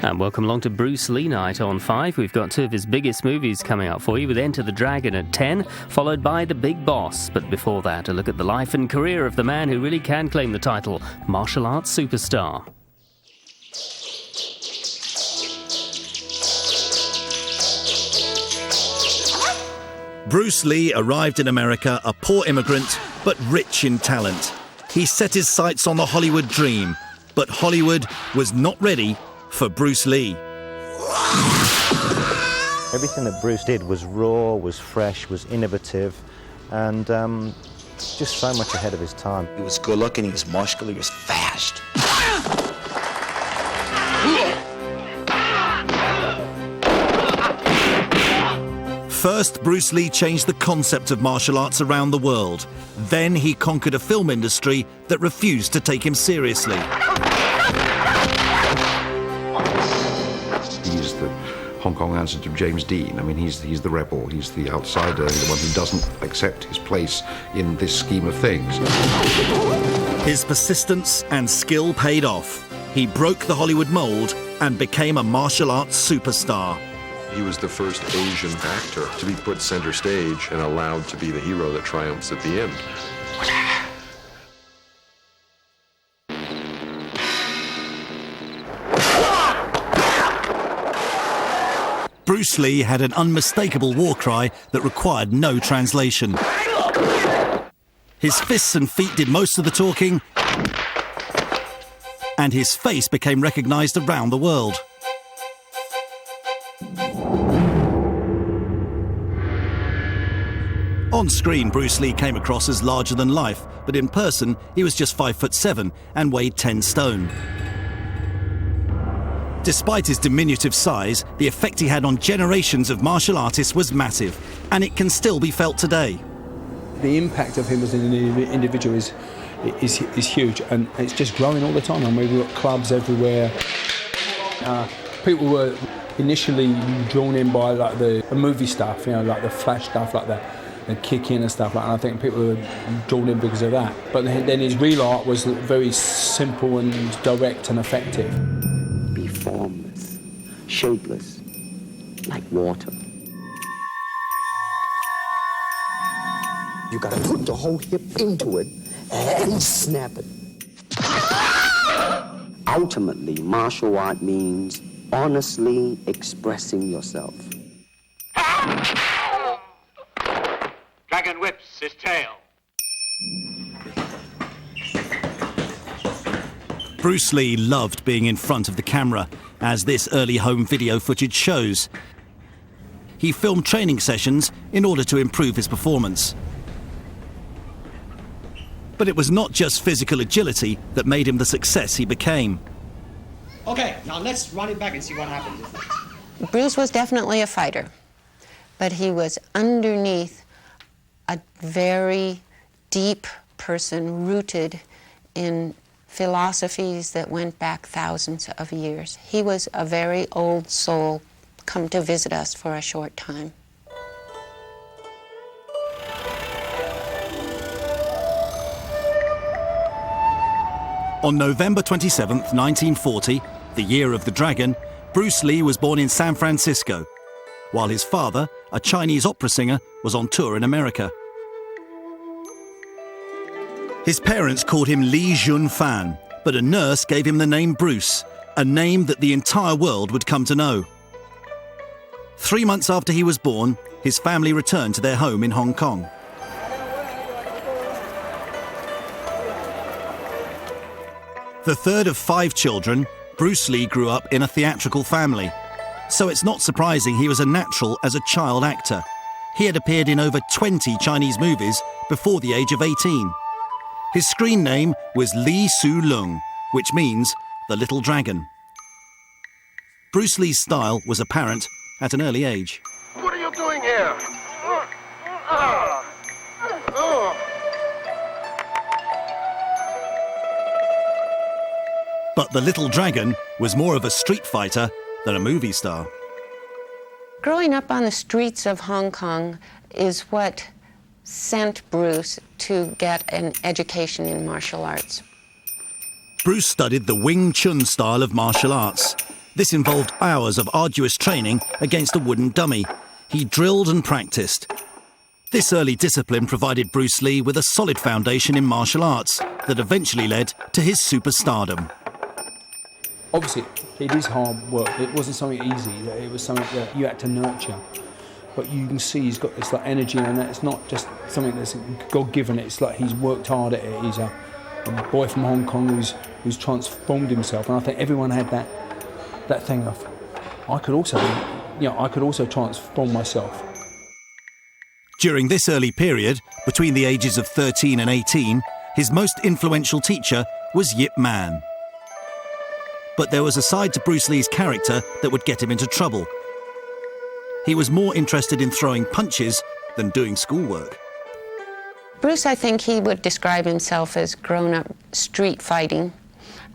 And welcome along to Bruce Lee Night on 5. We've got two of his biggest movies coming up for you, with Enter the Dragon at 10, followed by The Big Boss. But before that, a look at the life and career of the man who really can claim the title, martial arts superstar. Bruce Lee arrived in America a poor immigrant, but rich in talent. He set his sights on the Hollywood dream, but Hollywood was not ready for Bruce Lee. Everything that Bruce did was raw, was fresh, was innovative, and just so much ahead of his time. He was good looking, he was muscular, he was fast. First, Bruce Lee changed the concept of martial arts around the world. Then he conquered a film industry that refused to take him seriously. He's the Hong Kong answer to James Dean. I mean, he's the rebel, he's the outsider, the one who doesn't accept his place in this scheme of things. His persistence and skill paid off. He broke the Hollywood mold and became a martial arts superstar. He was the first Asian actor to be put center stage and allowed to be the hero that triumphs at the end. Bruce Lee had an unmistakable war cry that required no translation. His fists and feet did most of the talking, and his face became recognized around the world. On screen, Bruce Lee came across as larger than life, but in person, he was just 5'7" and weighed 10 stone. Despite his diminutive size, the effect he had on generations of martial artists was massive, and it can still be felt today. The impact of him as an individual is huge, and it's just growing all the time. I mean, we've got clubs everywhere. People were initially drawn in by like the movie stuff, you know, like the flash stuff, like the kick in and stuff like that. And I think people were drawn in because of that. But then his real art was very simple and direct and effective. Be formless, shapeless, like water. You gotta put the whole hip into it and snap it. Ultimately, martial art means honestly expressing yourself. Dragon whips his tail. Bruce Lee loved being in front of the camera, as this early home video footage shows. He filmed training sessions in order to improve his performance. But it was not just physical agility that made him the success he became. Okay, now let's run it back and see what happens. Bruce was definitely a fighter, but he was underneath a very deep person rooted in philosophies that went back thousands of years. He was a very old soul come to visit us for a short time. On November 27th, 1940, the year of the dragon, Bruce Lee was born in San Francisco, while his father, a Chinese opera singer, was on tour in America. His parents called him Li Junfan, but a nurse gave him the name Bruce, a name that the entire world would come to know. 3 months after he was born, his family returned to their home in Hong Kong. The third of 5 children, Bruce Lee grew up in a theatrical family, so it's not surprising he was a natural as a child actor. He had appeared in over 20 Chinese movies before the age of 18. His screen name was Li Su Lung, which means the Little Dragon. Bruce Lee's style was apparent at an early age. What are you doing here? But the Little Dragon was more of a street fighter than a movie star. Growing up on the streets of Hong Kong is what sent Bruce to get an education in martial arts. Bruce studied the Wing Chun style of martial arts. This involved hours of arduous training against a wooden dummy. He drilled and practiced. This early discipline provided Bruce Lee with a solid foundation in martial arts that eventually led to his superstardom. Obviously, it is hard work. It wasn't something easy. It was something that you had to nurture. But you can see he's got this like energy, and it's not just something that's God-given. It's like he's worked hard at it. He's a boy from Hong Kong who's transformed himself, and I think everyone had that thing of I could also transform myself. During this early period, between the ages of 13 and 18, his most influential teacher was Yip Man. But there was a side to Bruce Lee's character that would get him into trouble. He was more interested in throwing punches than doing schoolwork. Bruce, I think he would describe himself as grown-up street fighting.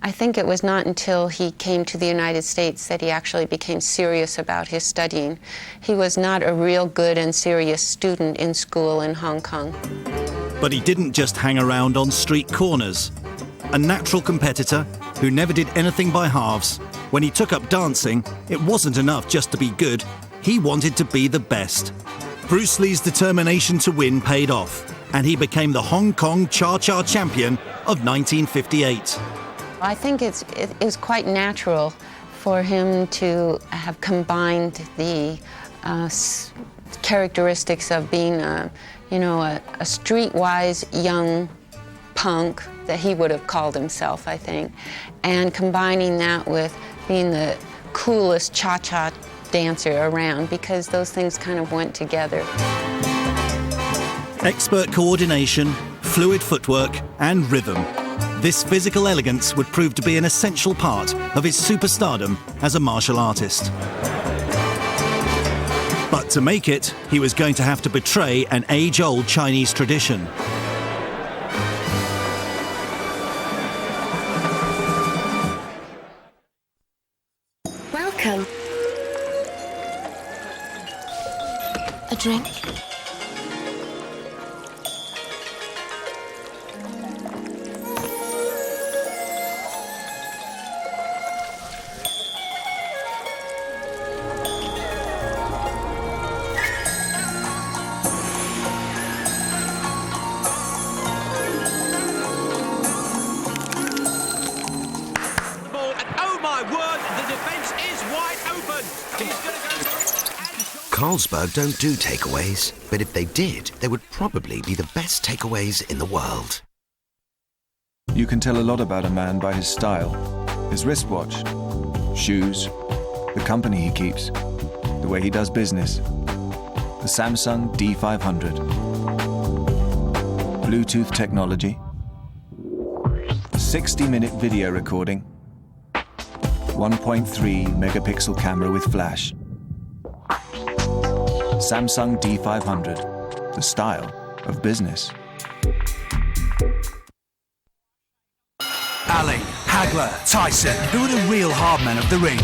I think it was not until he came to the United States that he actually became serious about his studying. He was not a real good and serious student in school in Hong Kong. But he didn't just hang around on street corners. A natural competitor who never did anything by halves. When he took up dancing, it wasn't enough just to be good. He wanted to be the best. Bruce Lee's determination to win paid off, and he became the Hong Kong Cha-Cha champion of 1958. I think it was quite natural for him to have combined the characteristics of being a streetwise young punk that he would have called himself, I think, and combining that with being the coolest cha-cha dancer around, because those things kind of went together. Expert coordination, fluid footwork and rhythm. This physical elegance would prove to be an essential part of his superstardom as a martial artist. But to make it, he was going to have to betray an age-old Chinese tradition. Welcome. A drink? Carlsberg don't do takeaways, but if they did, they would probably be the best takeaways in the world. You can tell a lot about a man by his style, his wristwatch, shoes, the company he keeps, the way he does business. The Samsung D500. Bluetooth technology, 60-minute video recording, 1.3 megapixel camera with flash. Samsung D500, the style of business. Ali, Hagler, Tyson, who are the real hard men of the ring?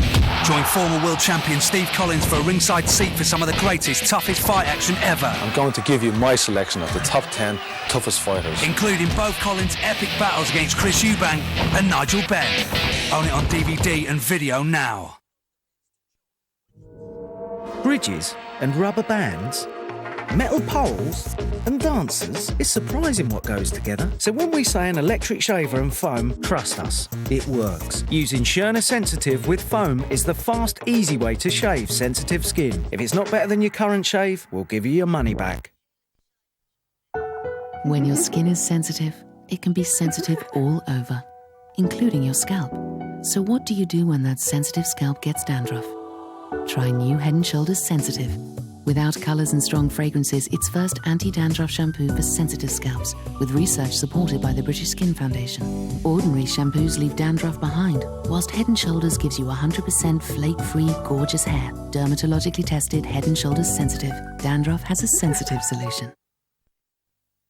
Join former world champion Steve Collins for a ringside seat for some of the greatest, toughest fight action ever. I'm going to give you my selection of the top 10 toughest fighters. Including both Collins' epic battles against Chris Eubank and Nigel Benn. Own it on DVD and video now. Bridges and rubber bands, metal poles and dancers. It's surprising what goes together. So when we say an electric shaver and foam, trust us, it works. Using Schörner Sensitive with foam is the fast, easy way to shave sensitive skin. If it's not better than your current shave, we'll give you your money back. When your skin is sensitive, it can be sensitive all over, including your scalp. So what do you do when that sensitive scalp gets dandruff? Try new Head & Shoulders Sensitive. Without colours and strong fragrances, it's first anti-dandruff shampoo for sensitive scalps, with research supported by the British Skin Foundation. Ordinary shampoos leave dandruff behind, whilst Head & Shoulders gives you 100% flake-free, gorgeous hair. Dermatologically tested Head & Shoulders Sensitive. Dandruff has a sensitive solution.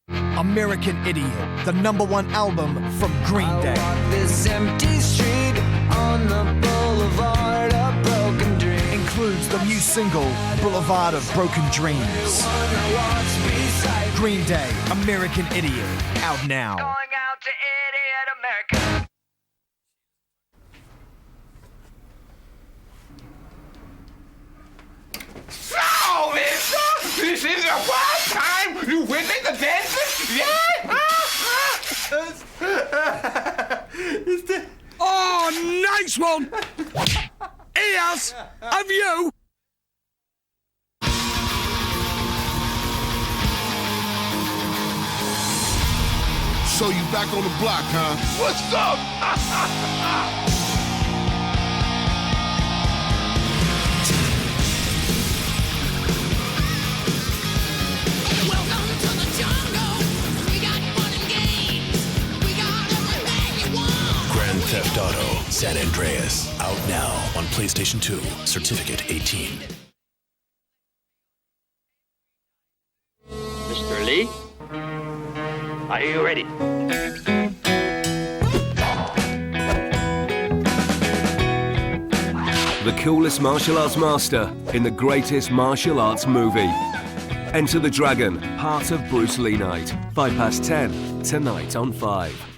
American Idiot, the #1 album from Green Day. This empty street on the boulevard of broken dreams. Includes the new single, Boulevard of Broken Dreams. Green Day, American Idiot, out now. Going out to Idiot America. nice one! Ears of you! So you back on the block, huh? What's up? Welcome to the jungle. We got fun and games. We got everything you want. Grand Theft Auto San Andreas. Out now on PlayStation 2. Certificate 18. Mr. Lee, are you ready? The coolest martial arts master in the greatest martial arts movie. Enter the Dragon, part of Bruce Lee Night. 10:05 tonight on 5.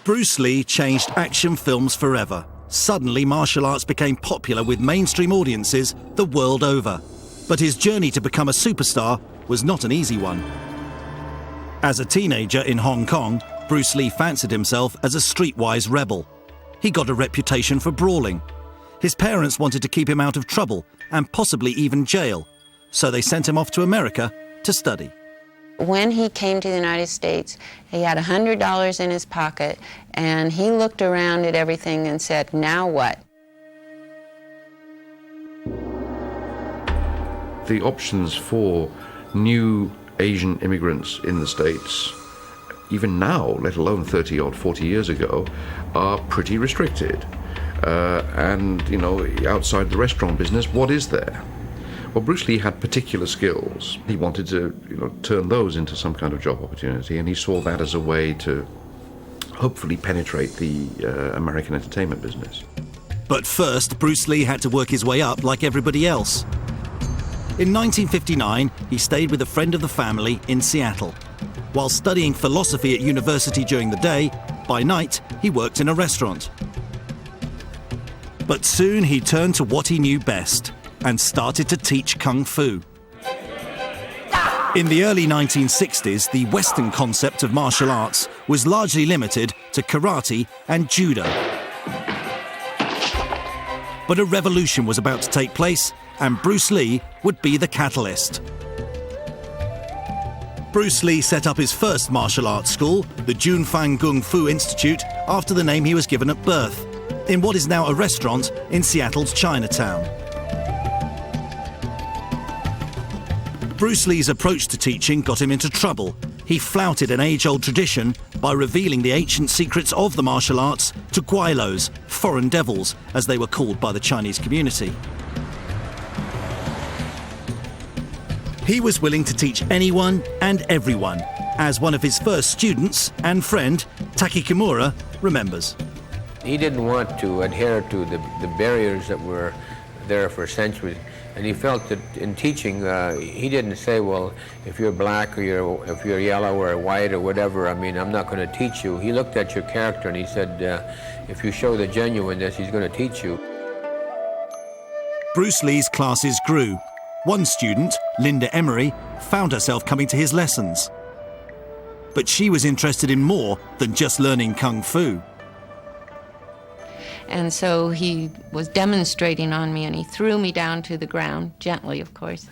Bruce Lee changed action films forever. Suddenly, martial arts became popular with mainstream audiences the world over. But his journey to become a superstar was not an easy one. As a teenager in Hong Kong, Bruce Lee fancied himself as a streetwise rebel. He got a reputation for brawling. His parents wanted to keep him out of trouble and possibly even jail, so they sent him off to America to study. When he came to the United States, he had $100 in his pocket, and he looked around at everything and said, "Now what?" The options for new Asian immigrants in the States, even now, let alone 30 or 40 years ago, are pretty restricted. And, you know, outside the restaurant business, what is there? Well, Bruce Lee had particular skills. He wanted to, turn those into some kind of job opportunity, and he saw that as a way to hopefully penetrate the American entertainment business. But first, Bruce Lee had to work his way up like everybody else. In 1959, he stayed with a friend of the family in Seattle. While studying philosophy at university during the day, by night, he worked in a restaurant. But soon he turned to what he knew best and started to teach Kung Fu. In the early 1960s, the Western concept of martial arts was largely limited to karate and judo. But a revolution was about to take place, and Bruce Lee would be the catalyst. Bruce Lee set up his first martial arts school, the Junfang Kung Fu Institute, after the name he was given at birth, in what is now a restaurant in Seattle's Chinatown. Bruce Lee's approach to teaching got him into trouble. He flouted an age-old tradition by revealing the ancient secrets of the martial arts to guailos, foreign devils, as they were called by the Chinese community. He was willing to teach anyone and everyone, as one of his first students and friend, Taki Kimura, remembers. He didn't want to adhere to the barriers that were there for centuries. And he felt that in teaching, he didn't say, well, if you're black or if you're yellow or white or whatever, I mean, I'm not going to teach you. He looked at your character and he said, if you show the genuineness, he's going to teach you. Bruce Lee's classes grew. One student, Linda Emery, found herself coming to his lessons. But she was interested in more than just learning Kung Fu. And so he was demonstrating on me, and he threw me down to the ground, gently, of course.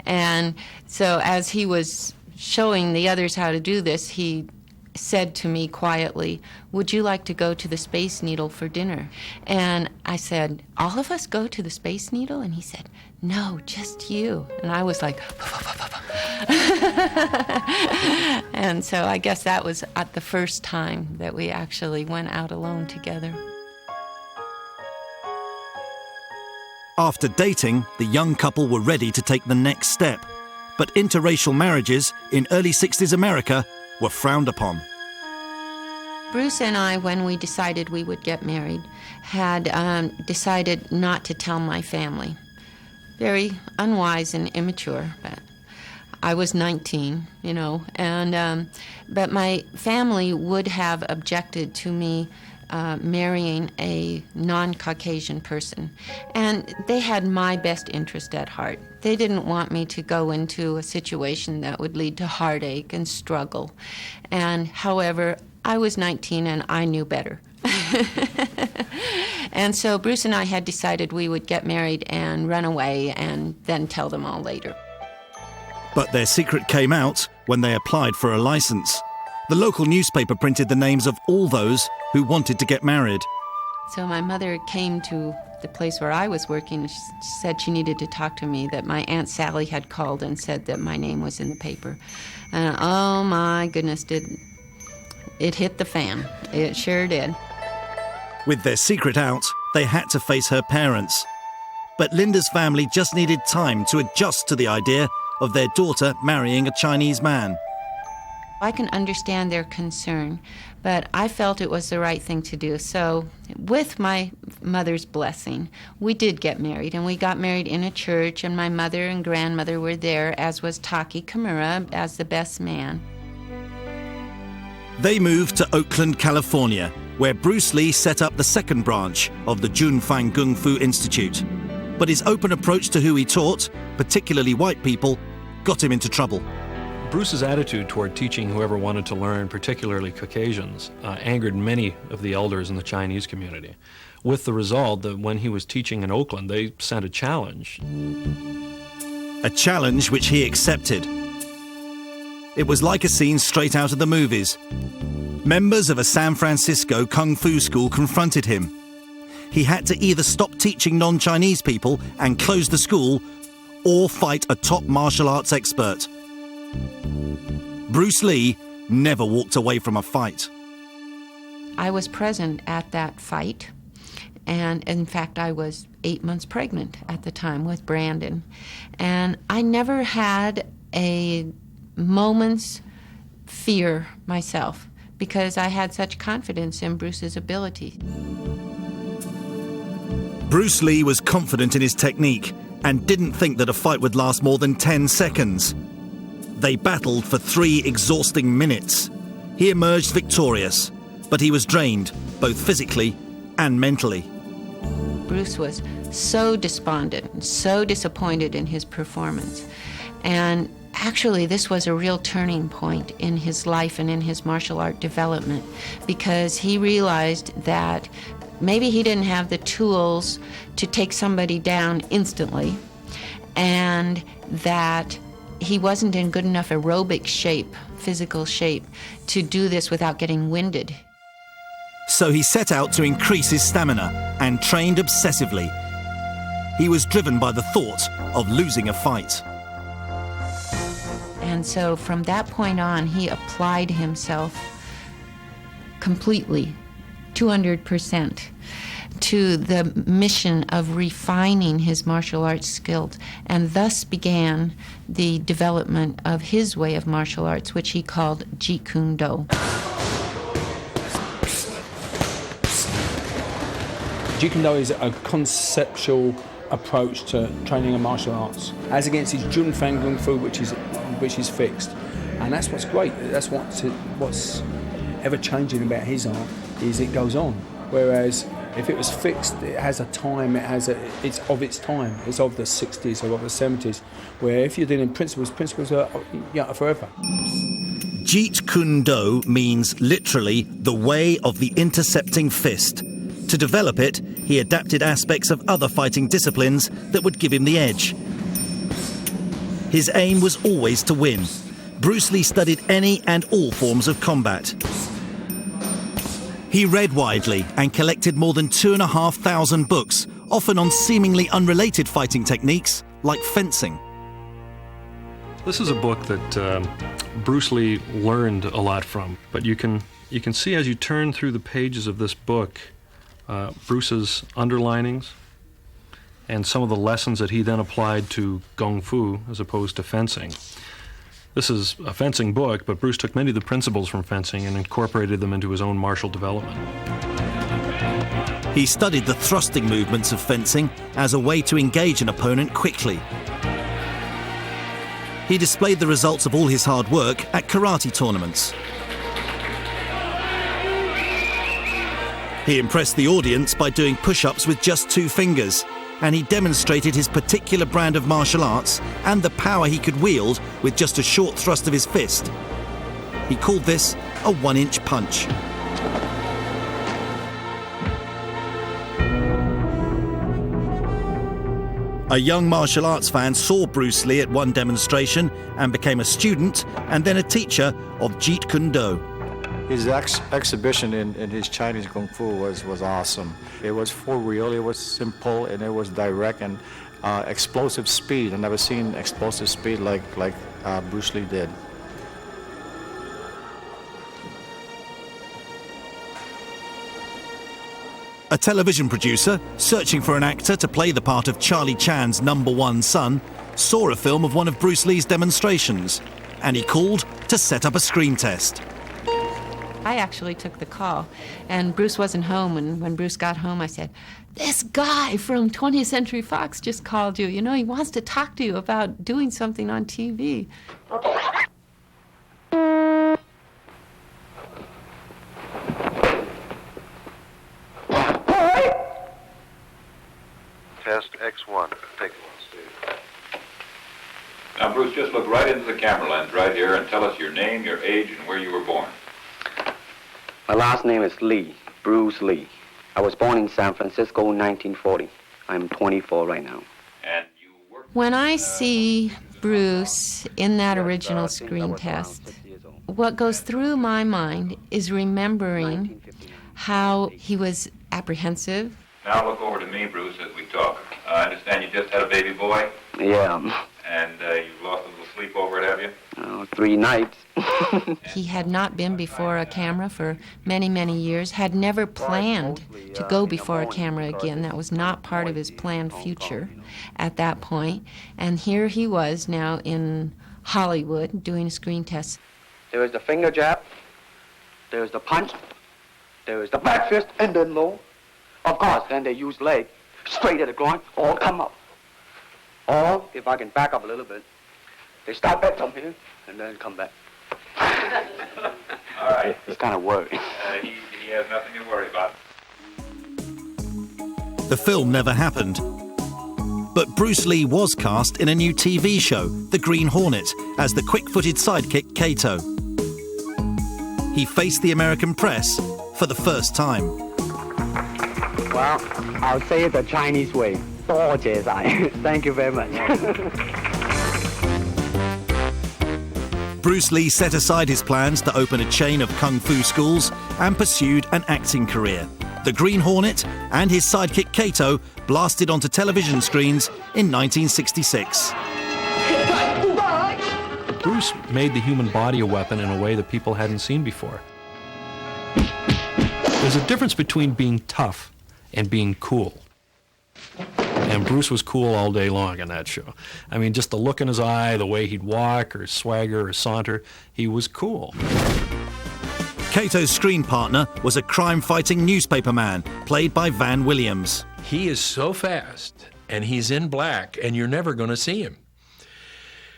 And so as he was showing the others how to do this, he said to me quietly, "Would you like to go to the Space Needle for dinner?" And I said, "All of us go to the Space Needle?" And he said, "No, just you." And I was like, and so I guess that was at the first time that we actually went out alone together. After dating, the young couple were ready to take the next step. But interracial marriages in early 60s America were frowned upon. Bruce and I, when we decided we would get married, had decided not to tell my family. Very unwise and immature, but I was 19, and but my family would have objected to me marrying a non-Caucasian person. And they had my best interest at heart. They didn't want me to go into a situation that would lead to heartache and struggle. And however, I was 19 and I knew better. And so Bruce and I had decided we would get married and run away and then tell them all later. But their secret came out when they applied for a license. The local newspaper printed the names of all those who wanted to get married. So my mother came to the place where I was working. She said she needed to talk to me, that my Aunt Sally had called and said that my name was in the paper. And oh my goodness, it hit the fan. It sure did. With their secret out, they had to face her parents. But Linda's family just needed time to adjust to the idea of their daughter marrying a Chinese man. I can understand their concern, but I felt it was the right thing to do. So with my mother's blessing, we did get married, and we got married in a church, and my mother and grandmother were there, as was Taki Kimura as the best man. They moved to Oakland, California, where Bruce Lee set up the second branch of the Junfang Kung Fu Institute. But his open approach to who he taught, particularly white people, got him into trouble. Bruce's attitude toward teaching whoever wanted to learn, particularly Caucasians, angered many of the elders in the Chinese community, with the result that when he was teaching in Oakland, they sent a challenge. A challenge which he accepted. It was like a scene straight out of the movies. Members of a San Francisco Kung Fu school confronted him. He had to either stop teaching non-Chinese people and close the school, or fight a top martial arts expert. Bruce Lee never walked away from a fight. I was present at that fight, and in fact I was 8 months pregnant at the time with Brandon, and I never had a moment's fear myself because I had such confidence in Bruce's ability. Bruce Lee was confident in his technique and didn't think that a fight would last more than 10 seconds. They battled for 3 exhausting minutes. He emerged victorious, but he was drained, both physically and mentally. Bruce was so despondent, so disappointed in his performance. And actually, this was a real turning point in his life and in his martial art development, because he realized that maybe he didn't have the tools to take somebody down instantly, and that he wasn't in good enough aerobic shape, physical shape, to do this without getting winded. So he set out to increase his stamina and trained obsessively. He was driven by the thought of losing a fight. And so from that point on, he applied himself completely, 200%, to the mission of refining his martial arts skills, and thus began the development of his way of martial arts, which he called Jeet Kune Do. Jeet Kune Do is a conceptual approach to training in martial arts, as against his Junfang Kung Fu, which is fixed, and that's what's great. That's what's ever changing about his art, is it goes on. Whereas if it was fixed, it has a time. It's of its time. It's of the 60s or of the 70s. Where if you're dealing principles are forever. Jeet Kune Do means literally the way of the intercepting fist. To develop it, he adapted aspects of other fighting disciplines that would give him the edge. His aim was always to win. Bruce Lee studied any and all forms of combat. He read widely and collected more than 2,500 books, often on seemingly unrelated fighting techniques like fencing. This is a book that Bruce Lee learned a lot from, but you can see as you turn through the pages of this book Bruce's underlinings and some of the lessons that he then applied to Kung Fu as opposed to fencing. This is a fencing book, but Bruce took many of the principles from fencing and incorporated them into his own martial development. He studied the thrusting movements of fencing as a way to engage an opponent quickly. He displayed the results of all his hard work at karate tournaments. He impressed the audience by doing push-ups with just 2 fingers, and he demonstrated his particular brand of martial arts and the power he could wield with just a short thrust of his fist. He called this a 1-inch punch. A young martial arts fan saw Bruce Lee at one demonstration and became a student and then a teacher of Jeet Kune. His exhibition in his Chinese Kung Fu was awesome. It was for real, it was simple, and it was direct and explosive speed. I've never seen explosive speed like Bruce Lee did. A television producer, searching for an actor to play the part of Charlie Chan's #1 son, saw a film of one of Bruce Lee's demonstrations, and he called to set up a screen test. I actually took the call, and Bruce wasn't home, and when Bruce got home, I said, "This guy from 20th Century Fox just called you. You know, he wants to talk to you about doing something on TV." Test X1. Take one, Steve. Now, Bruce, just look right into the camera lens right here and tell us your name, your age, and where you were born. My last name is Lee, Bruce Lee. I was born in San Francisco in 1940. I'm 24 right now. And you work... When I see Bruce in that original screen test, what goes through my mind is remembering how he was apprehensive. Now look over to me, Bruce, as we talk. I understand you just had a baby boy? Yeah. And you've lost a little sleep over it, have you? 3 nights. He had not been before a camera for many, many years, had never planned to go before a camera again. That was not part of his planned future at that point. And here he was now in Hollywood doing a screen test. There is the finger jab, there is the punch, there is the back fist, and then low. Of course, then they use leg, straight at the groin, all come up. Or, if I can back up a little bit, they start back from here, and then come back. All right. It's kind of worried. He has nothing to worry about. The film never happened. But Bruce Lee was cast in a new TV show, The Green Hornet, as the quick-footed sidekick Kato. He faced the American press for the first time. Well, I'll say it the Chinese way. 多謝晒. Thank you very much. Bruce Lee set aside his plans to open a chain of kung fu schools and pursued an acting career. The Green Hornet and his sidekick Kato blasted onto television screens in 1966. Bruce made the human body a weapon in a way that people hadn't seen before. There's a difference between being tough and being cool. And Bruce was cool all day long in that show. I mean, just the look in his eye, the way he'd walk or swagger or saunter, he was cool. Kato's screen partner was a crime-fighting newspaperman, played by Van Williams. He is so fast, and he's in black, and you're never going to see him.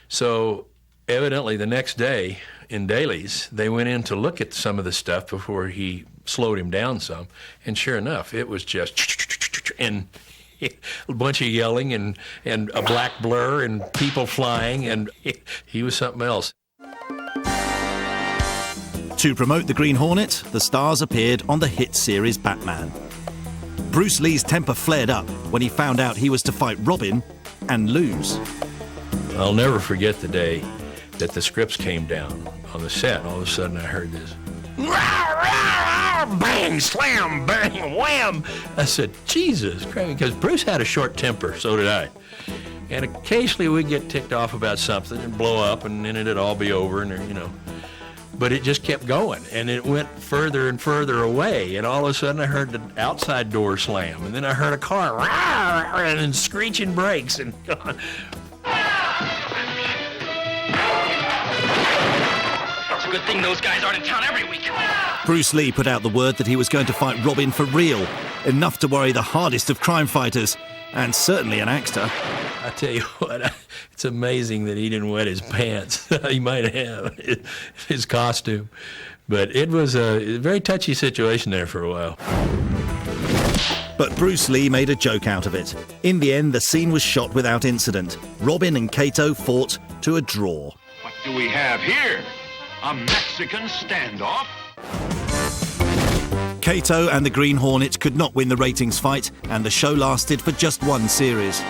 So evidently the next day in dailies, they went in to look at some of the stuff before he slowed him down some, and sure enough, it was just and a bunch of yelling and a black blur and people flying, and he was something else. To promote the Green Hornet, the stars appeared on the hit series Batman. Bruce Lee's temper flared up when he found out he was to fight Robin and lose. I'll never forget the day that the scripts came down on the set. All of a sudden I heard this. Bang, slam, bang, wham. I said, Jesus Christ, because Bruce had a short temper, so did I. And occasionally we'd get ticked off about something and blow up, and then it'd all be over, and you know. But it just kept going, and it went further and further away, and all of a sudden I heard the outside door slam, and then I heard a car, and screeching brakes, and It's a good thing those guys aren't in town every week. Bruce Lee put out the word that he was going to fight Robin for real, enough to worry the hardest of crime fighters, and certainly an actor. I tell you what, it's amazing that he didn't wet his pants. He might have his costume. But it was a very touchy situation there for a while. But Bruce Lee made a joke out of it. In the end, the scene was shot without incident. Robin and Kato fought to a draw. What do we have here? A Mexican standoff? Kato and the Green Hornet could not win the ratings fight, and the show lasted for just one series.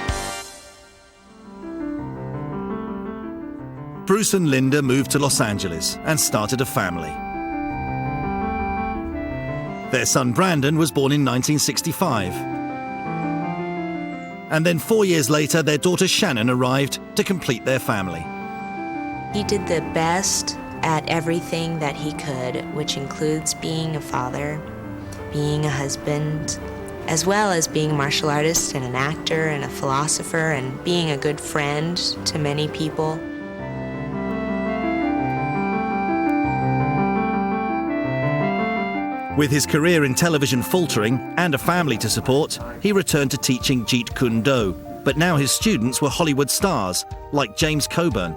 Bruce and Linda moved to Los Angeles and started a family. Their son Brandon was born in 1965. And then 4 years later, their daughter Shannon arrived to complete their family. He did the best at everything that he could, which includes being a father, being a husband, as well as being a martial artist and an actor and a philosopher and being a good friend to many people. With his career in television faltering and a family to support, he returned to teaching Jeet Kune Do. But now his students were Hollywood stars, like James Coburn.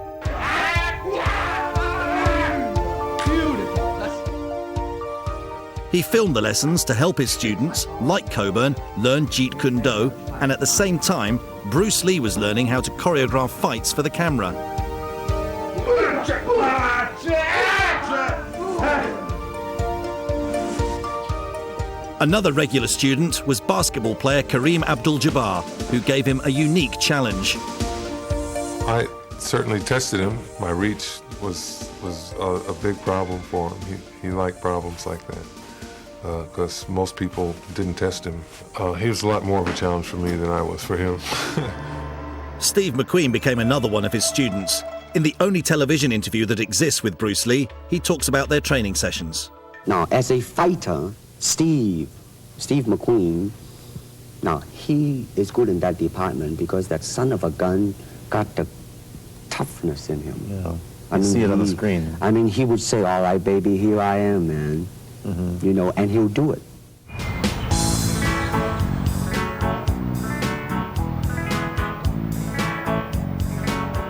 He filmed the lessons to help his students, like Coburn, learn Jeet Kune Do, and at the same time, Bruce Lee was learning how to choreograph fights for the camera. Another regular student was basketball player Kareem Abdul-Jabbar, who gave him a unique challenge. I certainly tested him. My reach was a big problem for him. He liked problems like that because most people didn't test him. He was a lot more of a challenge for me than I was for him. Steve McQueen became another one of his students. In the only television interview that exists with Bruce Lee, he talks about their training sessions. Now, as a fighter, Steve McQueen, now he is good in that department because that son of a gun got the toughness in him. Yeah, I see it on the screen. I mean, he would say, "All right, baby, here I am, man." Mm-hmm. You know, and he'll do it.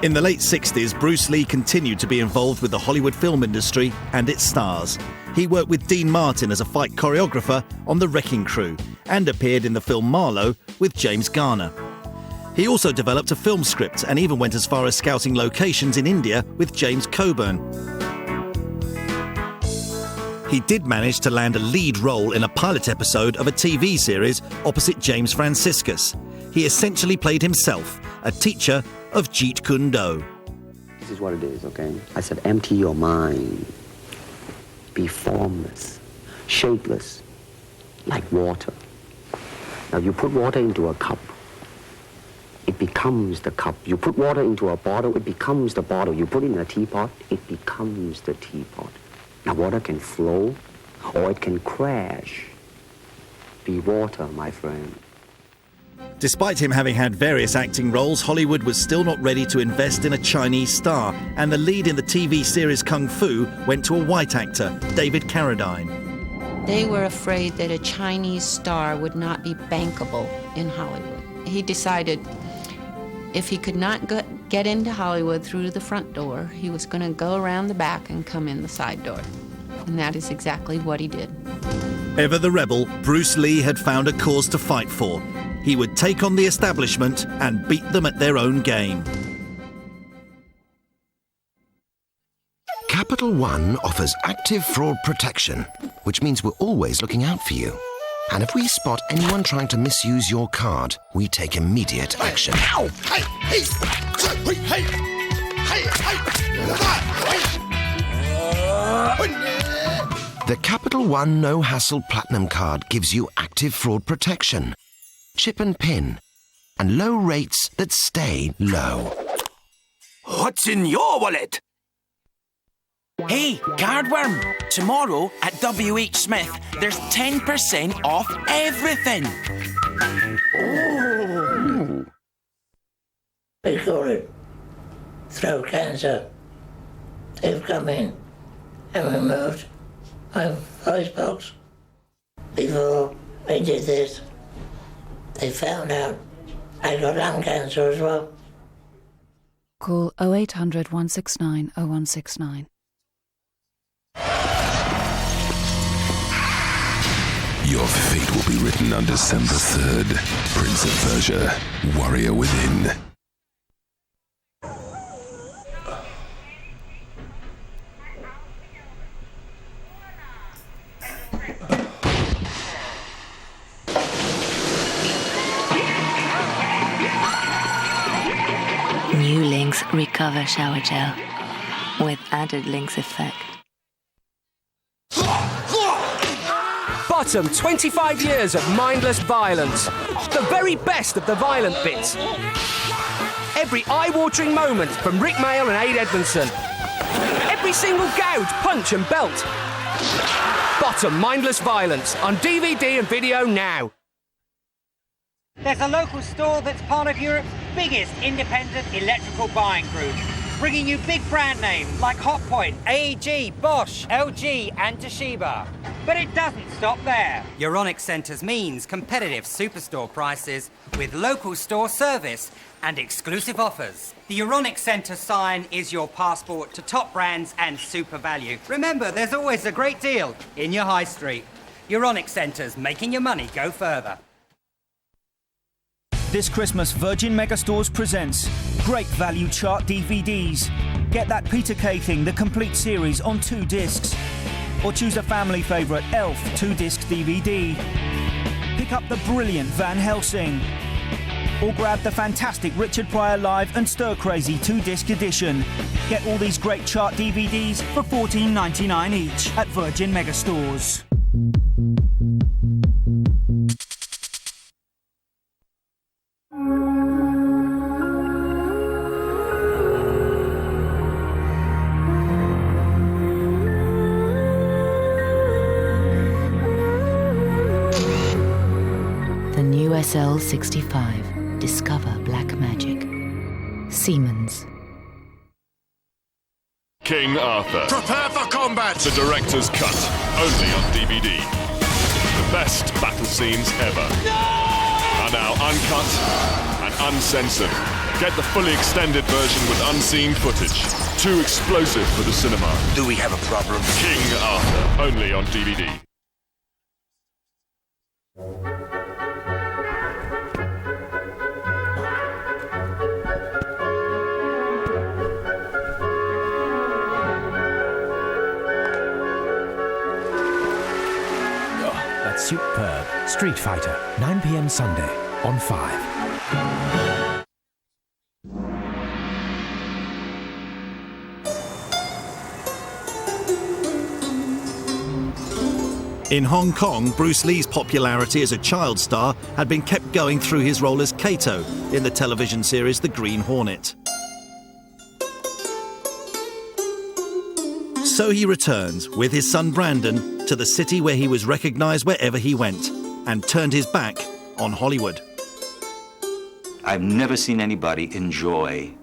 In the late 60s, Bruce Lee continued to be involved with the Hollywood film industry and its stars. He worked with Dean Martin as a fight choreographer on The Wrecking Crew and appeared in the film Marlowe with James Garner. He also developed a film script and even went as far as scouting locations in India with James Coburn. He did manage to land a lead role in a pilot episode of a TV series opposite James Franciscus. He essentially played himself, a teacher of Jeet Kune Do. This is what it is, okay? I said, empty your mind. Be formless, shapeless, like water. Now, you put water into a cup, it becomes the cup. You put water into a bottle, it becomes the bottle. You put it in a teapot, it becomes the teapot. Now, water can flow, or it can crash. Be water, my friend. Despite him having had various acting roles, Hollywood was still not ready to invest in a Chinese star, and the lead in the TV series Kung Fu went to a white actor, David Carradine. They were afraid that a Chinese star would not be bankable in Hollywood. He decided if he could not get into Hollywood through the front door, he was going to go around the back and come in the side door. And that is exactly what he did. Ever the rebel, Bruce Lee had found a cause to fight for. He would take on the establishment and beat them at their own game. Capital One offers active fraud protection, which means we're always looking out for you. And if we spot anyone trying to misuse your card, we take immediate action. The Capital One No Hassle Platinum Card gives you active fraud protection, chip and pin, and low rates that stay low. What's in your wallet? Hey, Cardworm! Tomorrow at W.H. Smith, there's 10% off everything. Oh. They call it throat cancer. They've come in and removed my voice box. Before they did this, they found out I got lung cancer as well. Call 0800 169 0169. Your fate will be written on December 3rd. Prince of Persia, Warrior Within. New Lynx Recover Shower Gel with added Lynx effect. Bottom 25 years of mindless violence. The very best of the violent bits. Every eye-watering moment from Rick Mail and Ade Edmondson. Every single gouge, punch and belt. Bottom Mindless Violence on DVD and video now. There's a local store that's part of Europe's biggest independent electrical buying group, bringing you big brand names like Hotpoint, AEG, Bosch, LG and Toshiba. But it doesn't stop there. Euronics Centres means competitive superstore prices with local store service and exclusive offers. The Euronics Centre sign is your passport to top brands and super value. Remember, there's always a great deal in your high street. Euronics Centres, making your money go further. This Christmas, Virgin Megastores presents Great Value Chart DVDs. Get that Peter Kay Thing, the complete series, on 2 discs. Or choose a family favourite, Elf 2-disc DVD. Pick up the brilliant Van Helsing. Or grab the fantastic Richard Pryor Live and Stir Crazy 2-disc edition. Get all these great chart DVDs for $14.99 each at Virgin Megastores. SL65. Discover black magic. Siemens. King Arthur. Prepare for combat! The director's cut. Only on DVD. The best battle scenes ever. Are now uncut and uncensored. Get the fully extended version with unseen footage. Too explosive for the cinema. Do we have a problem? King Arthur. Only on DVD. Superb. Street Fighter, 9 p.m. Sunday on 5. In Hong Kong, Bruce Lee's popularity as a child star had been kept going through his role as Kato in the television series The Green Hornet. So he returns, with his son Brandon, to the city where he was recognised wherever he went, and turned his back on Hollywood. I've never seen anybody enjoy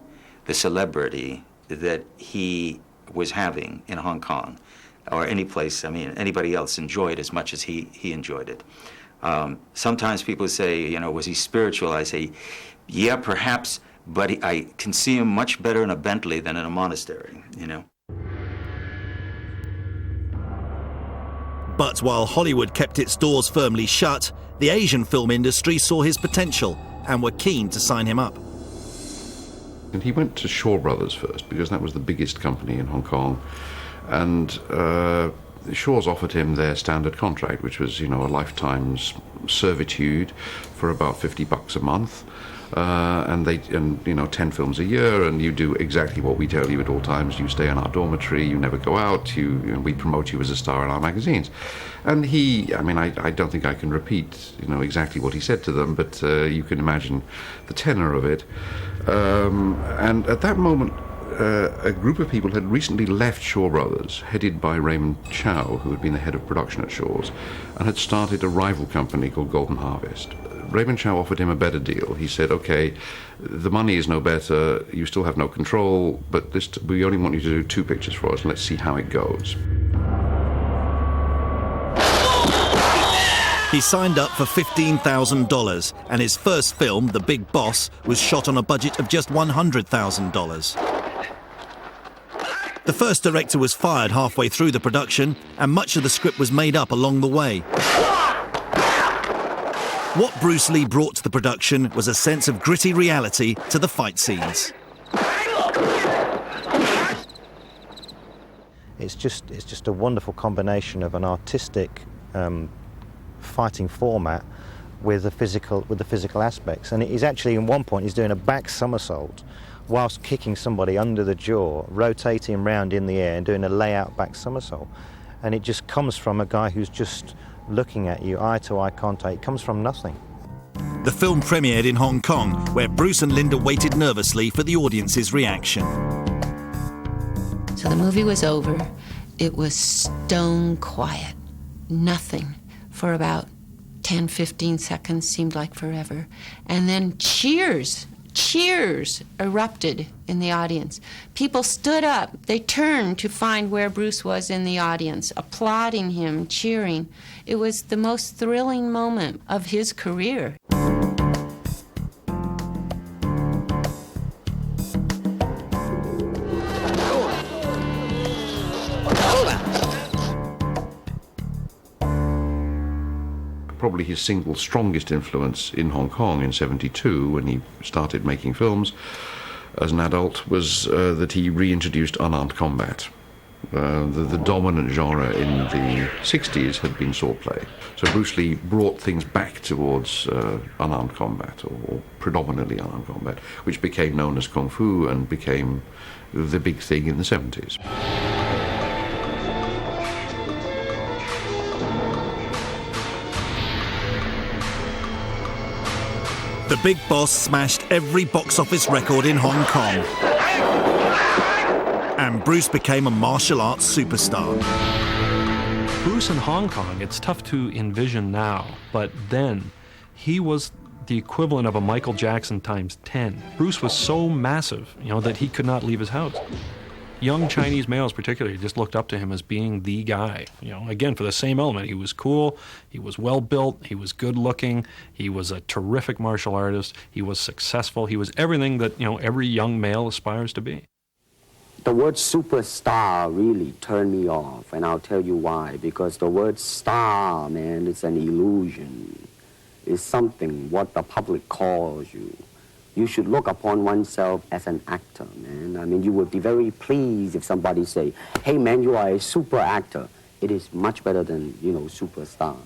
the celebrity that he was having in Hong Kong, or any place. I mean, anybody else enjoy it as much as he enjoyed it. Sometimes people say, you know, was he spiritual? I say, yeah, perhaps, but I can see him much better in a Bentley than in a monastery, you know. But while Hollywood kept its doors firmly shut, the Asian film industry saw his potential and were keen to sign him up. And he went to Shaw Brothers first, because that was the biggest company in Hong Kong. And Shaw's offered him their standard contract, which was, you know, a lifetime's servitude for about $50 a month. And you know, 10 films a year, and you do exactly what we tell you at all times. You stay in our dormitory, you never go out, we promote you as a star in our magazines. And I don't think I can repeat, you know, exactly what he said to them, but you can imagine the tenor of it. And at that moment, a group of people had recently left Shaw Brothers, headed by Raymond Chow, who had been the head of production at Shaw's, and had started a rival company called Golden Harvest. Raymond Chow offered him a better deal. He said, okay, the money is no better, you still have no control, but we only want you to do 2 pictures for us, and let's see how it goes. He signed up for $15,000, and his first film, The Big Boss, was shot on a budget of just $100,000. The first director was fired halfway through the production, and much of the script was made up along the way. What Bruce Lee brought to the production was a sense of gritty reality to the fight scenes. It's just a wonderful combination of an artistic fighting format with the physical aspects. And he's actually, in one point, he's doing a back somersault whilst kicking somebody under the jaw, rotating round in the air and doing a layout back somersault. And it just comes from a guy who's just looking at you, eye-to-eye contact. It comes from nothing. The film premiered in Hong Kong, where Bruce and Linda waited nervously for the audience's reaction. So the movie was over. It was stone quiet. Nothing for about 10, 15 seconds, seemed like forever. And then cheers erupted in the audience. People stood up. They turned to find where Bruce was in the audience, applauding him, cheering. It was the most thrilling moment of his career. Probably his single strongest influence in Hong Kong in '72, when he started making films as an adult, was that he reintroduced unarmed combat. The dominant genre in the 60s had been swordplay. So Bruce Lee brought things back towards unarmed combat, or predominantly unarmed combat, which became known as Kung Fu and became the big thing in the 70s. The Big Boss smashed every box office record in Hong Kong. And Bruce became a martial arts superstar. Bruce in Hong Kong, it's tough to envision now, but then he was the equivalent of a Michael Jackson times 10. Bruce was so massive, that he could not leave his house. Young Chinese males particularly just looked up to him as being the guy. Again, for the same element. He was cool, he was well-built, he was good-looking, he was a terrific martial artist, he was successful, he was everything that, every young male aspires to be. The word superstar really turned me off, and I'll tell you why. Because the word star, man, it's an illusion. It's something what the public calls you. You should look upon oneself as an actor, man. I mean, you would be very pleased if somebody say, hey, man, you are a super actor. It is much better than, superstar.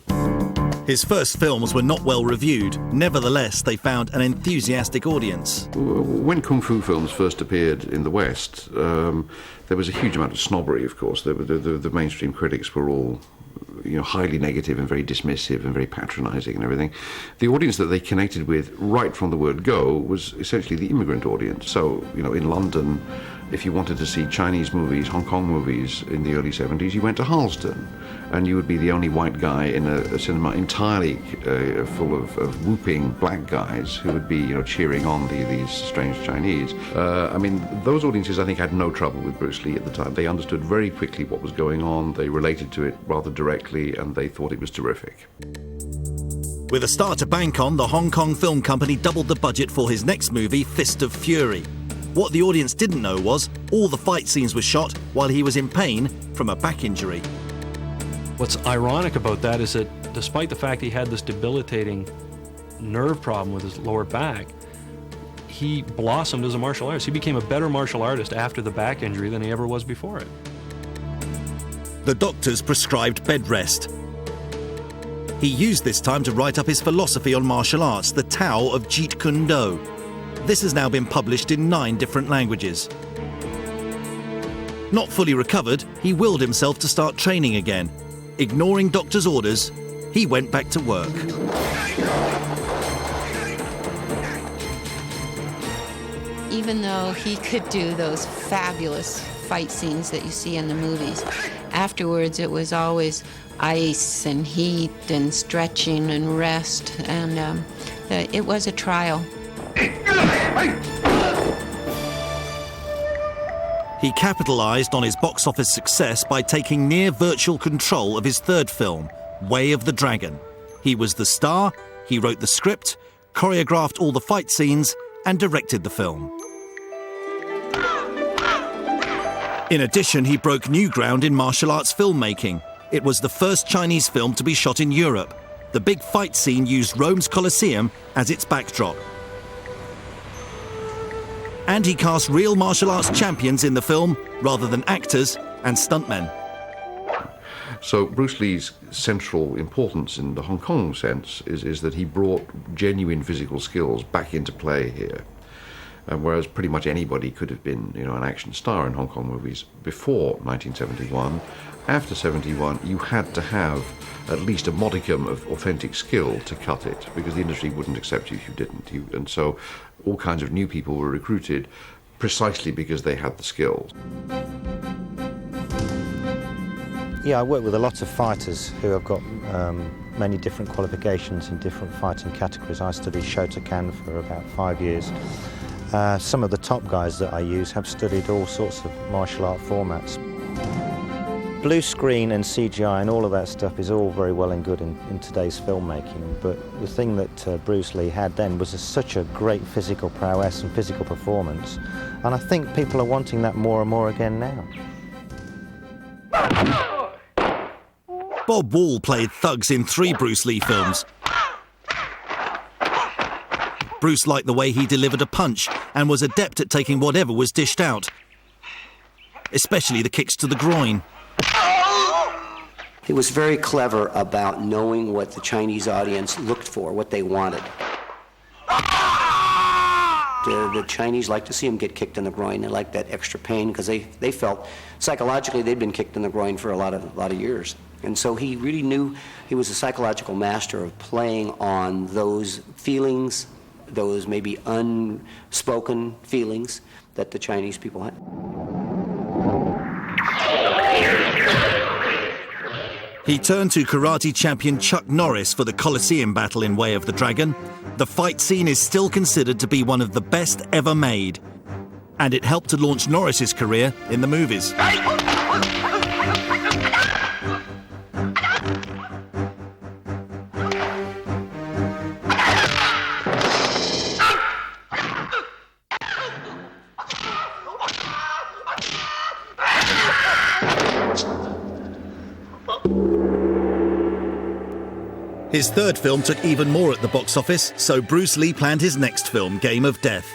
His first films were not well reviewed. Nevertheless, they found an enthusiastic audience. When Kung Fu films first appeared in the West, there was a huge amount of snobbery, of course. The mainstream critics were all highly negative and very dismissive and very patronizing and everything. The audience that they connected with right from the word go was essentially the immigrant audience. So, in London, if you wanted to see Chinese movies, Hong Kong movies in the early 70s, you went to Harlesden, and you would be the only white guy in a cinema entirely full of whooping black guys who would be, cheering on these strange Chinese. Those audiences, I think, had no trouble with Bruce Lee at the time. They understood very quickly what was going on, they related to it rather directly, and they thought it was terrific. With a star to bank on, the Hong Kong Film Company doubled the budget for his next movie, Fist of Fury. What the audience didn't know was all the fight scenes were shot while he was in pain from a back injury. What's ironic about that is that despite the fact he had this debilitating nerve problem with his lower back, he blossomed as a martial artist. He became a better martial artist after the back injury than he ever was before it. The doctors prescribed bed rest. He used this time to write up his philosophy on martial arts, the Tao of Jeet Kune. This has now been published in 9 different languages. Not fully recovered, he willed himself to start training again. Ignoring doctors' orders, he went back to work. Even though he could do those fabulous fight scenes that you see in the movies, afterwards it was always ice and heat and stretching and rest, and it was a trial. He capitalized on his box office success by taking near virtual control of his third film, Way of the Dragon. He was the star, he wrote the script, choreographed all the fight scenes, and directed the film. In addition, he broke new ground in martial arts filmmaking. It was the first Chinese film to be shot in Europe. The big fight scene used Rome's Colosseum as its backdrop. And he cast real martial arts champions in the film rather than actors and stuntmen. So Bruce Lee's central importance in the Hong Kong sense is that he brought genuine physical skills back into play here. Whereas pretty much anybody could have been, an action star in Hong Kong movies before 1971. After 71, you had to have at least a modicum of authentic skill to cut it, because the industry wouldn't accept you if you didn't. And so all kinds of new people were recruited precisely because they had the skills. Yeah, I work with a lot of fighters who have got many different qualifications in different fighting categories. I studied Shotokan for about 5 years. Some of the top guys that I use have studied all sorts of martial art formats. Blue screen and CGI and all of that stuff is all very well and good in today's filmmaking, but the thing that Bruce Lee had then was such a great physical prowess and physical performance, and I think people are wanting that more and more again now. Bob Wall played thugs in 3 Bruce Lee films. Bruce liked the way he delivered a punch and was adept at taking whatever was dished out, especially the kicks to the groin. He was very clever about knowing what the Chinese audience looked for, what they wanted. The Chinese liked to see him get kicked in the groin. They liked that extra pain because they felt psychologically they'd been kicked in the groin for a lot of years. And so he really knew he was a psychological master of playing on those feelings, those maybe unspoken feelings that the Chinese people had. He turned to karate champion Chuck Norris for the Colosseum battle in Way of the Dragon. The fight scene is still considered to be one of the best ever made, and it helped to launch Norris's career in the movies. His third film took even more at the box office, so Bruce Lee planned his next film, Game of Death.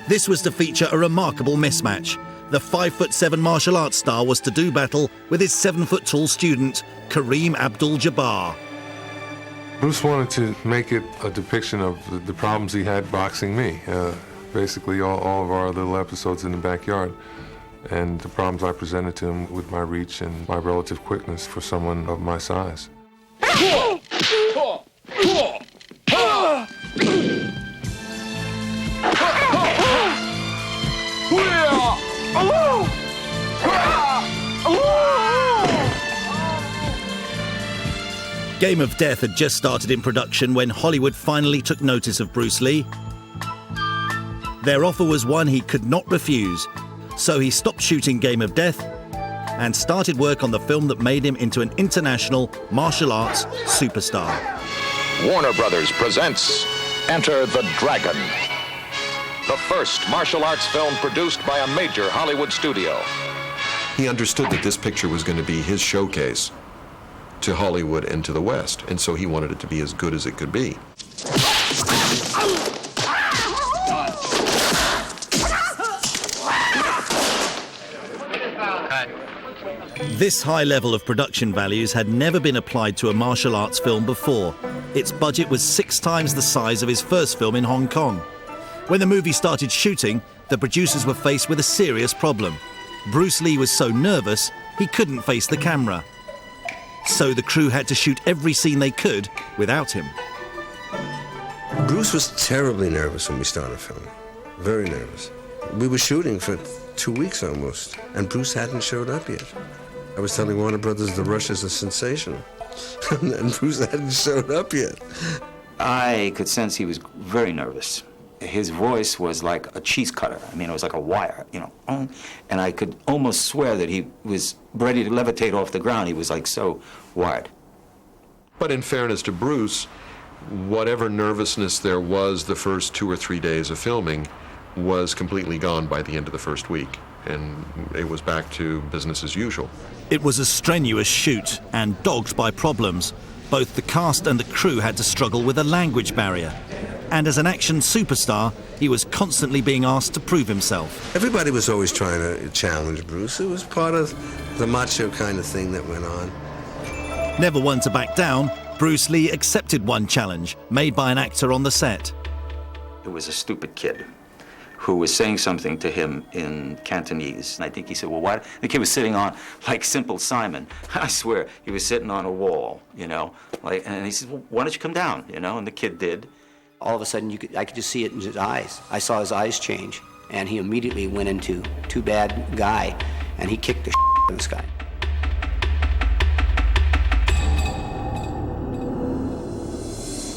This was to feature a remarkable mismatch. The 5'7" martial arts star was to do battle with his 7-foot-tall student, Kareem Abdul-Jabbar. Bruce wanted to make it a depiction of the problems he had boxing me. Basically all of our little episodes in the backyard, and the problems I presented to him with my reach and my relative quickness for someone of my size. Game of Death had just started in production when Hollywood finally took notice of Bruce Lee. Their offer was one he could not refuse, so he stopped shooting Game of Death and started work on the film that made him into an international martial arts superstar. Warner Brothers presents Enter the Dragon, the first martial arts film produced by a major Hollywood studio. He understood that this picture was going to be his showcase to Hollywood and to the West, and so he wanted it to be as good as it could be. This high level of production values had never been applied to a martial arts film before. Its budget was 6 times the size of his first film in Hong Kong. When the movie started shooting, the producers were faced with a serious problem. Bruce Lee was so nervous, he couldn't face the camera. So the crew had to shoot every scene they could without him. Bruce was terribly nervous when we started filming. Very nervous. We were shooting for 2 weeks almost, and Bruce hadn't showed up yet. I was telling Warner Brothers the rush is a sensation, and Bruce hadn't showed up yet. I could sense he was very nervous. His voice was like a cheese cutter. I mean, it was like a wire, and I could almost swear that he was ready to levitate off the ground. He was like so wired. But in fairness to Bruce, whatever nervousness there was the first 2 or 3 days of filming was completely gone by the end of the first week, and it was back to business as usual. It was a strenuous shoot and dogged by problems. both the cast and the crew had to struggle with a language barrier. And as an action superstar, he was constantly being asked to prove himself. Everybody was always trying to challenge Bruce. It was part of the macho kind of thing that went on. Never one to back down, Bruce Lee accepted one challenge made by an actor on the set. It was a stupid kid who was saying something to him in Cantonese. And I think he said, well, why? The kid was sitting on, like Simple Simon. I swear, he was sitting on a wall, you know. And he said, well, why don't you come down, you know? And the kid did. All of a sudden, I could just see it in his eyes. I saw his eyes change, and he immediately went into too bad guy, and he kicked the out of this guy.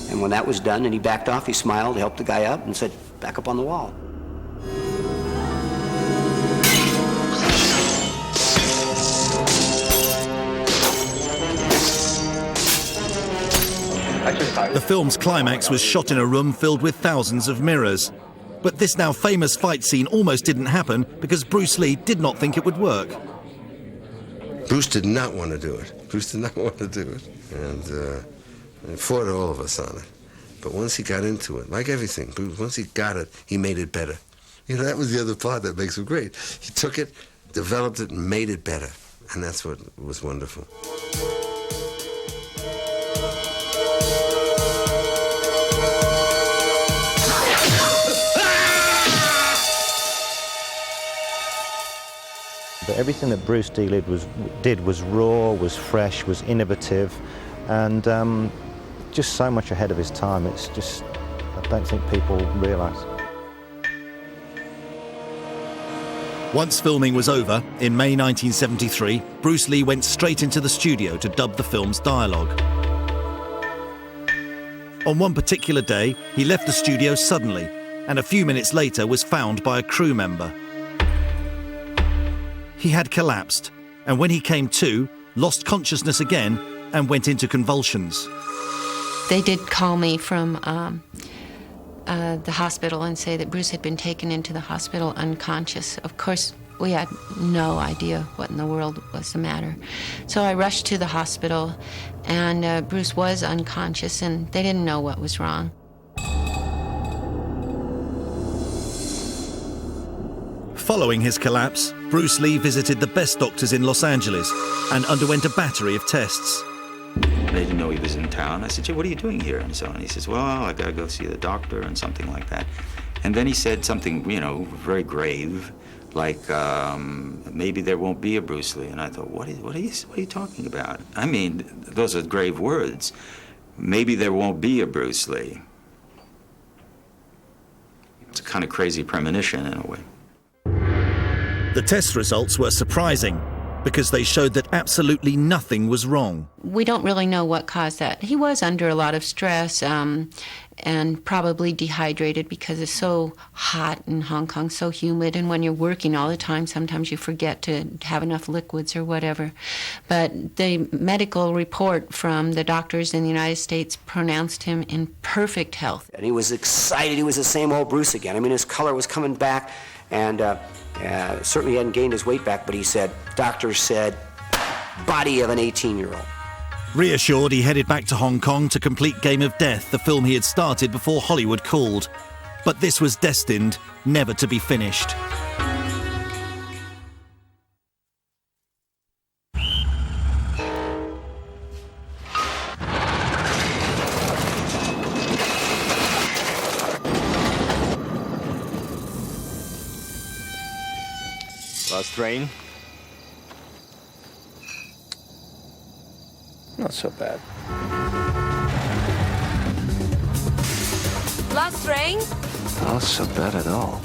And when that was done and he backed off, he smiled, helped the guy up, and said, back up on the wall. The film's climax was shot in a room filled with thousands of mirrors. But this now famous fight scene almost didn't happen because Bruce Lee did not think it would work. Bruce did not want to do it. Bruce did not want to do it. And he fought all of us on it. But once he got into it, like everything, Bruce, once he got it, he made it better. You know, that was the other part that makes him great. He took it, developed it, and made it better. And that's what was wonderful. But everything that Bruce Lee did was raw, was fresh, was innovative, and just so much ahead of his time. It's just, I don't think people realise. Once filming was over, in May 1973, Bruce Lee went straight into the studio to dub the film's dialogue. On one particular day, he left the studio suddenly, and a few minutes later was found by a crew member. He had collapsed, and when he came to, lost consciousness again and went into convulsions. They did call me from the hospital and say that Bruce had been taken into the hospital unconscious. Of course, we had no idea what in the world was the matter. So I rushed to the hospital, and Bruce was unconscious, and they didn't know what was wrong. Following his collapse, Bruce Lee visited the best doctors in Los Angeles and underwent a battery of tests. They didn't know he was in town. I said, Jay, what are you doing here? And so on. He says, well, I got to go see the doctor and something like that. And then he said something, you know, very grave, like, maybe there won't be a Bruce Lee. And I thought, what are you talking about? I mean, those are grave words. Maybe there won't be a Bruce Lee. It's a kind of crazy premonition in a way. The test results were surprising because they showed that absolutely nothing was wrong. We don't really know what caused that. He was under a lot of stress and probably dehydrated because it's so hot in Hong Kong, so humid, and when you're working all the time, sometimes you forget to have enough liquids or whatever. But the medical report from the doctors in the United States pronounced him in perfect health. And he was excited. He was the same old Bruce again. I mean, his color was coming back, and certainly he hadn't gained his weight back, but he said, doctors said, body of an 18-year-old. Reassured, he headed back to Hong Kong to complete Game of Death, the film he had started before Hollywood called. But this was destined never to be finished. Last train? Not so bad. Last train? Not so bad at all.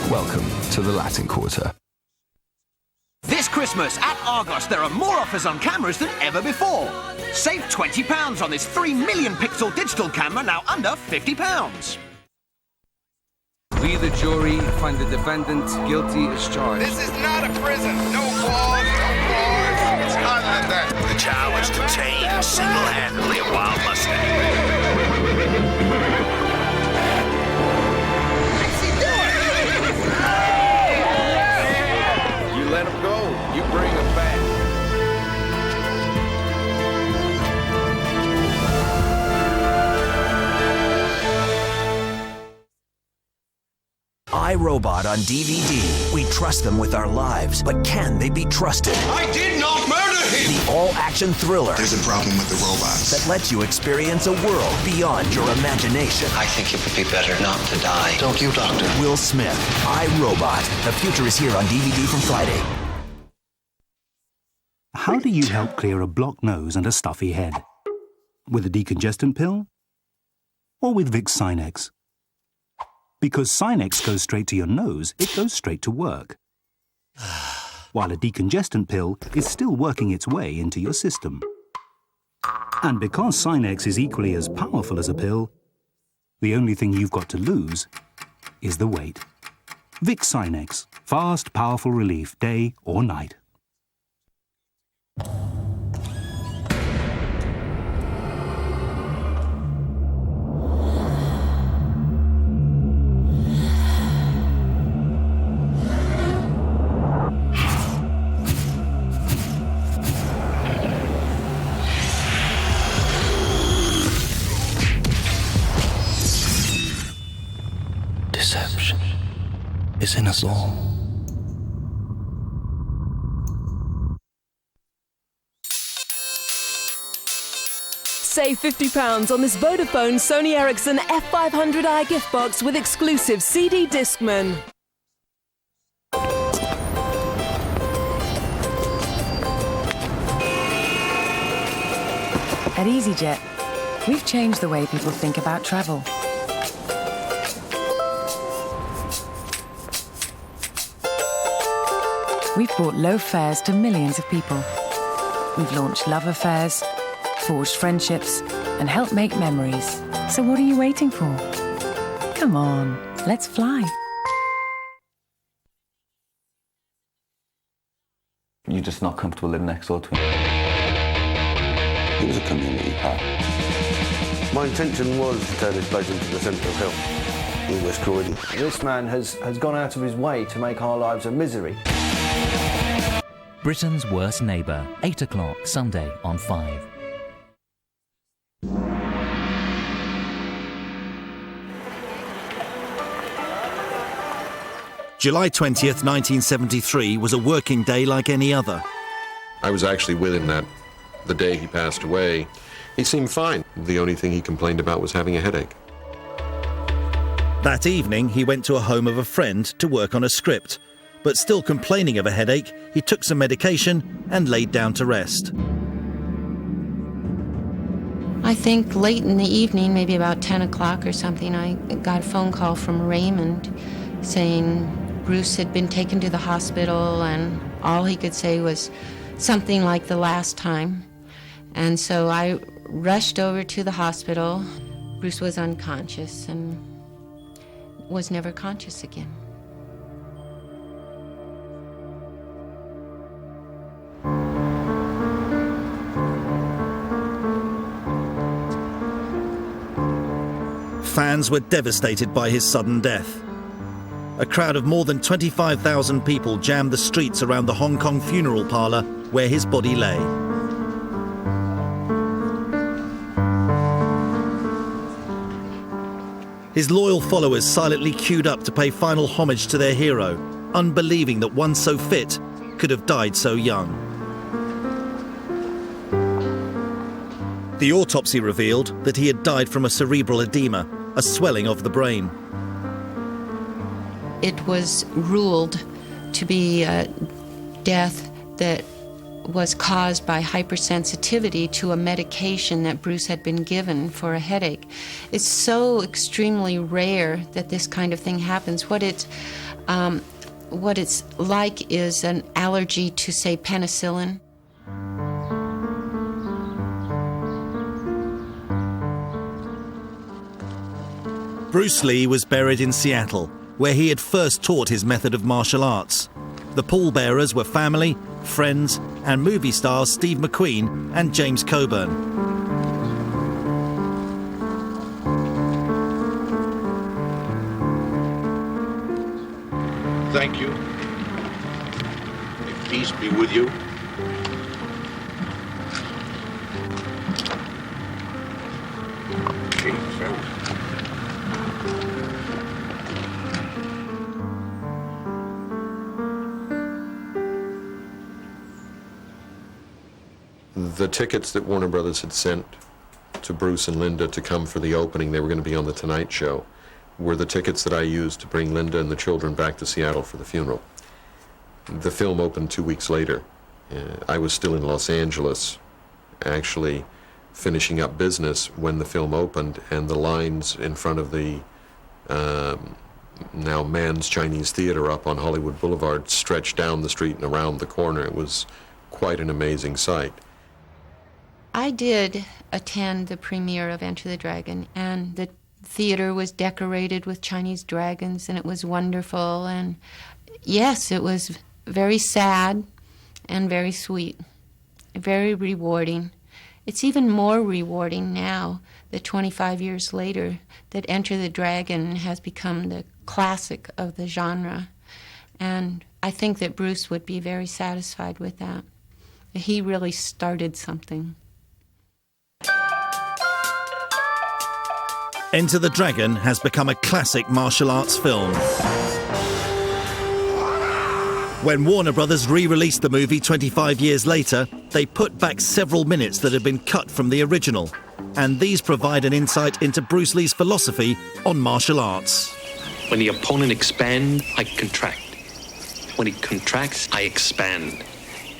Welcome to the Latin Quarter. This Christmas at Argos, there are more offers on cameras than ever before. Save £20 on this 3 million pixel digital camera, now under £50. We, the jury, find the defendant guilty as charged. This is not a prison. No walls, no bars. It's harder than that. The challenge to tame single-handedly a wild Mustang. You let him go, you bring him back. iRobot on DVD. We trust them with our lives, but can they be trusted? I did not murder him! The all-action thriller There's a problem with the robots. that lets you experience a world beyond your imagination. I think it would be better not to die. Don't you, Doctor? Will Smith, iRobot. The future is here on DVD from Friday. How do you help clear a blocked nose and a stuffy head? With a decongestant pill? Or with Vicks Sinex? Because Sinex goes straight to your nose, it goes straight to work. While a decongestant pill is still working its way into your system. And because Sinex is equally as powerful as a pill, the only thing you've got to lose is the weight. Vicks Sinex. Fast, powerful relief, day or night. Deception is in us all. Save £50 on this Vodafone Sony Ericsson F500i gift box with exclusive CD Discman. At EasyJet, we've changed the way people think about travel. We've brought low fares to millions of people. We've launched love affairs, forged friendships, and helped make memories. So what are you waiting for? Come on, let's fly. You're just not comfortable living next door to him. It was a community park. My intention was to turn this place into the centre of hell in West Croydon. This man has gone out of his way to make our lives a misery. Britain's Worst Neighbour, 8 o'clock, Sunday on 5. July 20th, 1973 was a working day like any other. I was actually with him the day he passed away. He seemed fine. The only thing he complained about was having a headache. That evening, he went to a home of a friend to work on a script. But still complaining of a headache, he took some medication and laid down to rest. I think late in the evening, maybe about 10 o'clock or something, I got a phone call from Raymond saying Bruce had been taken to the hospital, and all he could say was something like the last time. And so I rushed over to the hospital. Bruce was unconscious and was never conscious again. Fans were devastated by his sudden death. A crowd of more than 25,000 people jammed the streets around the Hong Kong funeral parlour where his body lay. His loyal followers silently queued up to pay final homage to their hero, unbelieving that one so fit could have died so young. The autopsy revealed that he had died from a cerebral edema, a swelling of the brain. It was ruled to be a death that was caused by hypersensitivity to a medication that Bruce had been given for a headache. It's so extremely rare that this kind of thing happens. What it's like is an allergy to, say, penicillin. Bruce Lee was buried in Seattle, where he had first taught his method of martial arts. The pallbearers were family, friends, and movie stars Steve McQueen and James Coburn. Thank you. May peace be with you. The tickets that Warner Brothers had sent to Bruce and Linda to come for the opening, they were going to be on The Tonight Show, were the tickets that I used to bring Linda and the children back to Seattle for the funeral. The film opened 2 weeks later. I was still in Los Angeles, actually finishing up business when the film opened, and the lines in front of the now Mann's Chinese Theater up on Hollywood Boulevard stretched down the street and around the corner. It was quite an amazing sight. I did attend the premiere of Enter the Dragon, and the theater was decorated with Chinese dragons, and it was wonderful. And yes, it was very sad and very sweet, very rewarding. It's even more rewarding now that 25 years later that Enter the Dragon has become the classic of the genre. And I think that Bruce would be very satisfied with that. He really started something. Enter the Dragon has become a classic martial arts film. When Warner Brothers re-released the movie 25 years later, they put back several minutes that had been cut from the original, and these provide an insight into Bruce Lee's philosophy on martial arts. When the opponent expands, I contract. When he contracts, I expand.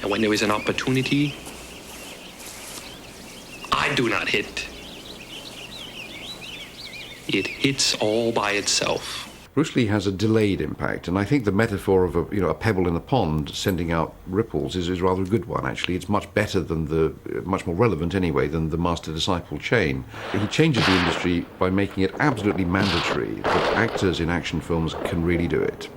And when there is an opportunity, I do not hit. It hits all by itself. Bruce Lee has a delayed impact, and I think the metaphor of a pebble in a pond sending out ripples is rather a good one, actually. It's much better than much more relevant anyway, than the master-disciple chain. He changes the industry by making it absolutely mandatory that actors in action films can really do it.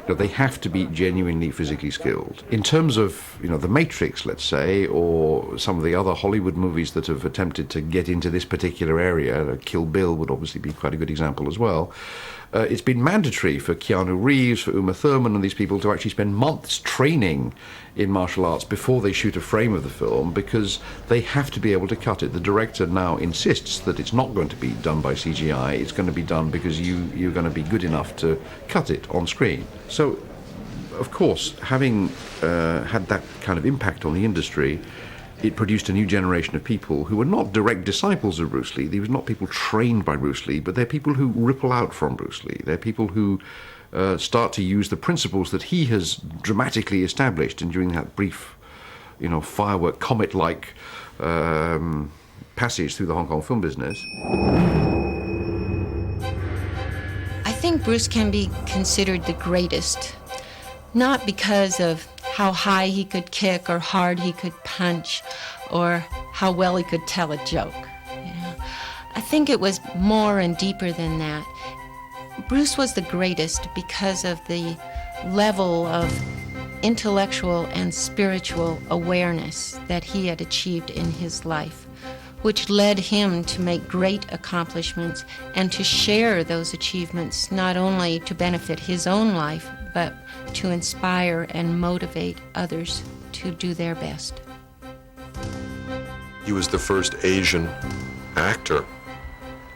They have to be genuinely physically skilled. In terms of, The Matrix, let's say, or some of the other Hollywood movies that have attempted to get into this particular area, Kill Bill would obviously be quite a good example as well. It's been mandatory for Keanu Reeves, for Uma Thurman and these people to actually spend months training in martial arts before they shoot a frame of the film, because they have to be able to cut it. The director now insists that it's not going to be done by CGI, it's going to be done because you're going to be good enough to cut it on screen. So, of course, having had that kind of impact on the industry, it produced a new generation of people who were not direct disciples of Bruce Lee. These were not people trained by Bruce Lee, but they're people who ripple out from Bruce Lee. They're people who start to use the principles that he has dramatically established, and during that brief, firework comet-like passage through the Hong Kong film business. I think Bruce can be considered the greatest, not because of how high he could kick or hard he could punch or how well he could tell a joke. I think it was more and deeper than that. Bruce was the greatest because of the level of intellectual and spiritual awareness that he had achieved in his life, which led him to make great accomplishments and to share those achievements, not only to benefit his own life, but to inspire and motivate others to do their best. He was the first Asian actor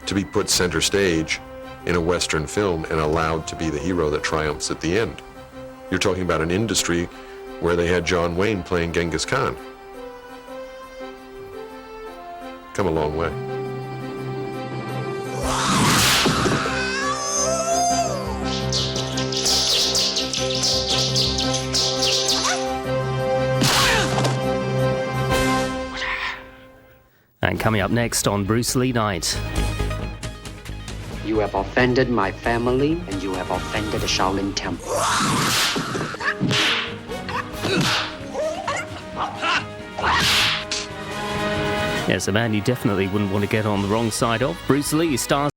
to be put center stage in a Western film and allowed to be the hero that triumphs at the end. You're talking about an industry where they had John Wayne playing Genghis Khan. Come a long way. And coming up next on Bruce Lee Night. You have offended my family, and you have offended the Shaolin Temple. Yes, a man you definitely wouldn't want to get on the wrong side of. Bruce Lee stars